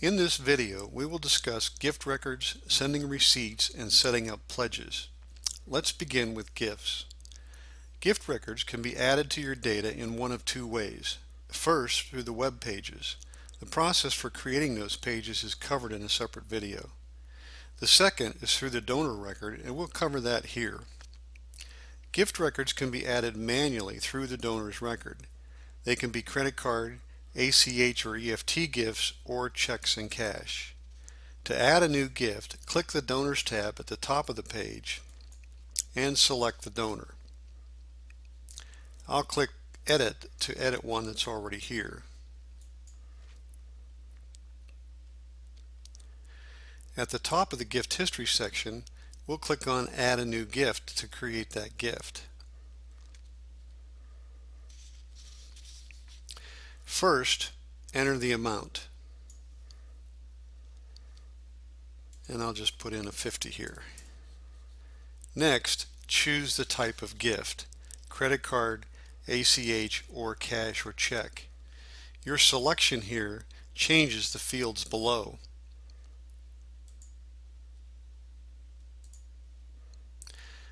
In this video, we will discuss gift records, sending receipts, and setting up pledges. Let's begin with gifts. Gift records can be added to your data in one of two ways. First, through the web pages. The process for creating those pages is covered in a separate video. The second is through the donor record, and we'll cover that here. Gift records can be added manually through the donor's record. They can be credit card, ACH or EFT gifts, or checks and cash. To add a new gift, click the Donors tab at the top of the page and select the donor. I'll click Edit to edit one that's already here. At the top of the gift history section, we'll click on Add a new gift to create that gift. First, enter the amount. And I'll just put in a 50 here. Next, choose the type of gift, credit card, ACH, or cash or check. Your selection here changes the fields below.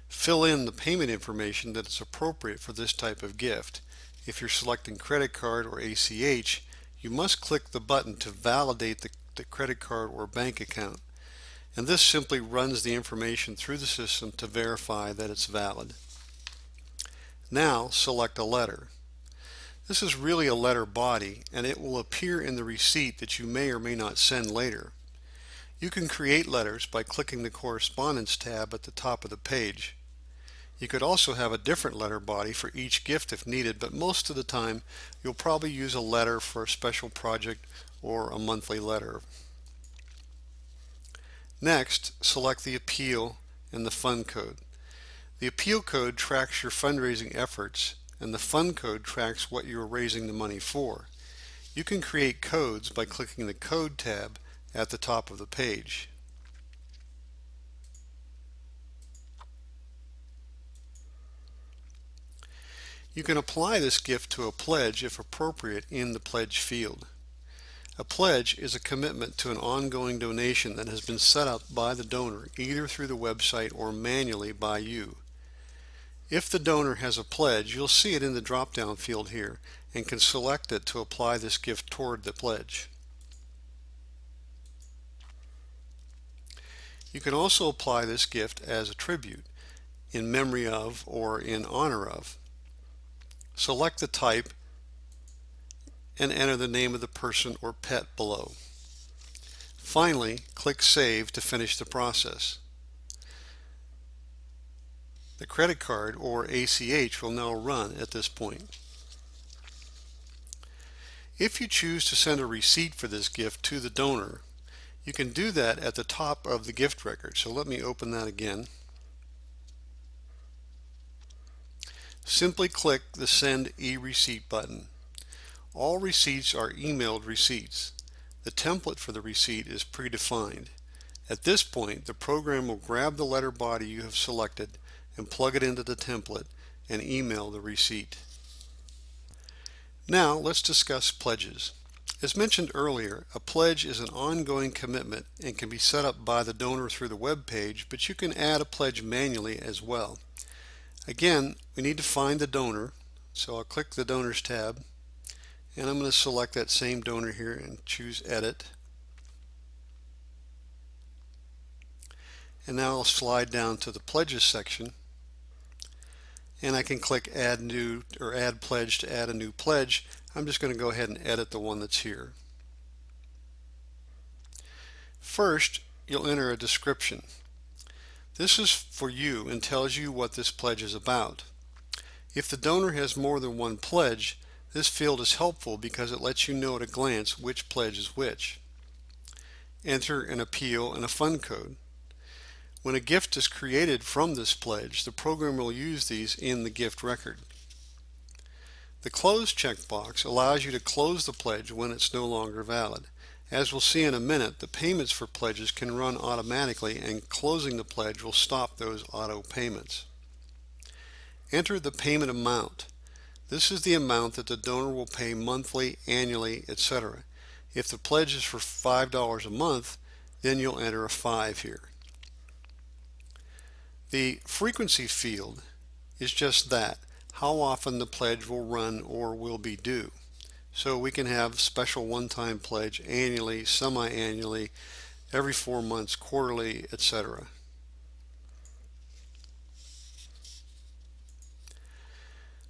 Fill in the payment information that is appropriate for this type of gift. If you're selecting credit card or ACH, you must click the button to validate the credit card or bank account. And this simply runs the information through the system to verify that it's valid. Now select a letter. This is really a letter body, and it will appear in the receipt that you may or may not send later. You can create letters by clicking the Correspondence tab at the top of the page. You could also have a different letter body for each gift if needed, but most of the time you'll probably use a letter for a special project or a monthly letter. Next, select the appeal and the fund code. The appeal code tracks your fundraising efforts, and the fund code tracks what you are raising the money for. You can create codes by clicking the Code tab at the top of the page. You can apply this gift to a pledge if appropriate in the pledge field. A pledge is a commitment to an ongoing donation that has been set up by the donor either through the website or manually by you. If the donor has a pledge, you'll see it in the drop-down field here and can select it to apply this gift toward the pledge. You can also apply this gift as a tribute, in memory of or in honor of. Select the type and enter the name of the person or pet below. Finally, click Save to finish the process. The credit card or ACH will now run at this point. If you choose to send a receipt for this gift to the donor, you can do that at the top of the gift record. So let me open that again. Simply click the Send e-receipt button. All receipts are emailed receipts. The template for the receipt is predefined. At this point, the program will grab the letter body you have selected and plug it into the template and email the receipt. Now let's discuss pledges. As mentioned earlier, a pledge is an ongoing commitment and can be set up by the donor through the web page, but you can add a pledge manually as well. Again, we need to find the donor, so I'll click the Donors tab, and I'm going to select that same donor here and choose Edit. And now I'll slide down to the Pledges section, and I can click Add New or Add Pledge to add a new pledge. I'm just going to go ahead and edit the one that's here. First, you'll enter a description. This is for you and tells you what this pledge is about. If the donor has more than one pledge, this field is helpful because it lets you know at a glance which pledge is which. Enter an appeal and a fund code. When a gift is created from this pledge, the program will use these in the gift record. The Close checkbox allows you to close the pledge when it's no longer valid. As we'll see in a minute, the payments for pledges can run automatically, and closing the pledge will stop those auto payments. Enter the payment amount. This is the amount that the donor will pay monthly, annually, etc. If the pledge is for $5 a month, then you'll enter a 5 here. The frequency field is just that, how often the pledge will run or will be due. So we can have special one-time pledge annually, semi-annually, every 4 months, quarterly, etc.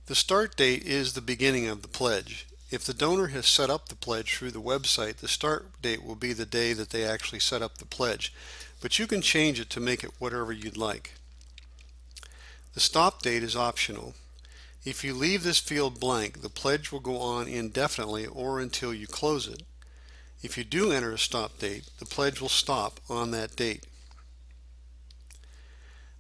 The start date is the beginning of the pledge. If the donor has set up the pledge through the website, the start date will be the day that they actually set up the pledge, but you can change it to make it whatever you'd like. The stop date is optional. If you leave this field blank, the pledge will go on indefinitely or until you close it. If you do enter a stop date, the pledge will stop on that date.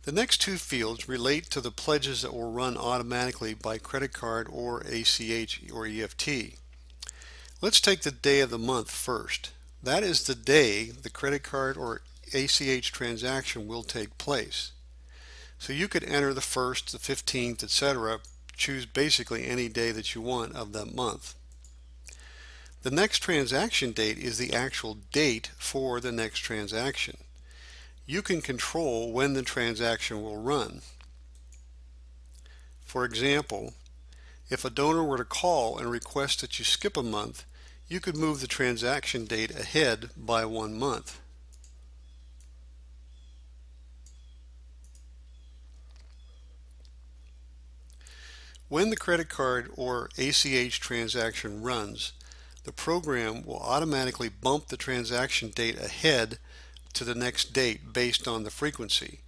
The next two fields relate to the pledges that will run automatically by credit card or ACH or EFT. Let's take the day of the month first. That is the day the credit card or ACH transaction will take place. So you could enter the 1st, the 15th, etc. Choose basically any day that you want of that month. The next transaction date is the actual date for the next transaction. You can control when the transaction will run. For example, if a donor were to call and request that you skip a month, you could move the transaction date ahead by 1 month. When the credit card or ACH transaction runs, the program will automatically bump the transaction date ahead to the next date based on the frequency.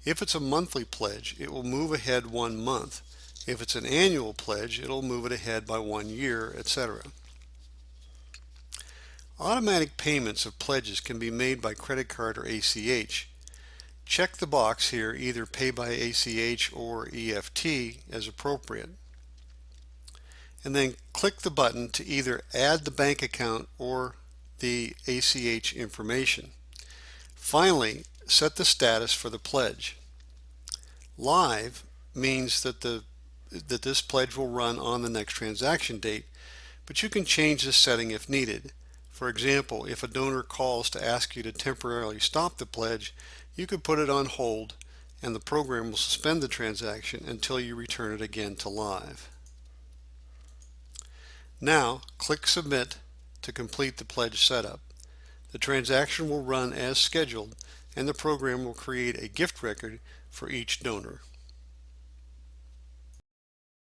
If it's a monthly pledge, it will move ahead 1 month. If it's an annual pledge, it'll move it ahead by 1 year, etc. Automatic payments of pledges can be made by credit card or ACH. Check the box here, either pay by ACH or EFT as appropriate. And then click the button to either add the bank account or the ACH information. Finally, set the status for the pledge. Live means that this pledge will run on the next transaction date, but you can change this setting if needed. For example, if a donor calls to ask you to temporarily stop the pledge, you could put it on hold and the program will suspend the transaction until you return it again to live. Now, click Submit to complete the pledge setup. The transaction will run as scheduled and the program will create a gift record for each donor.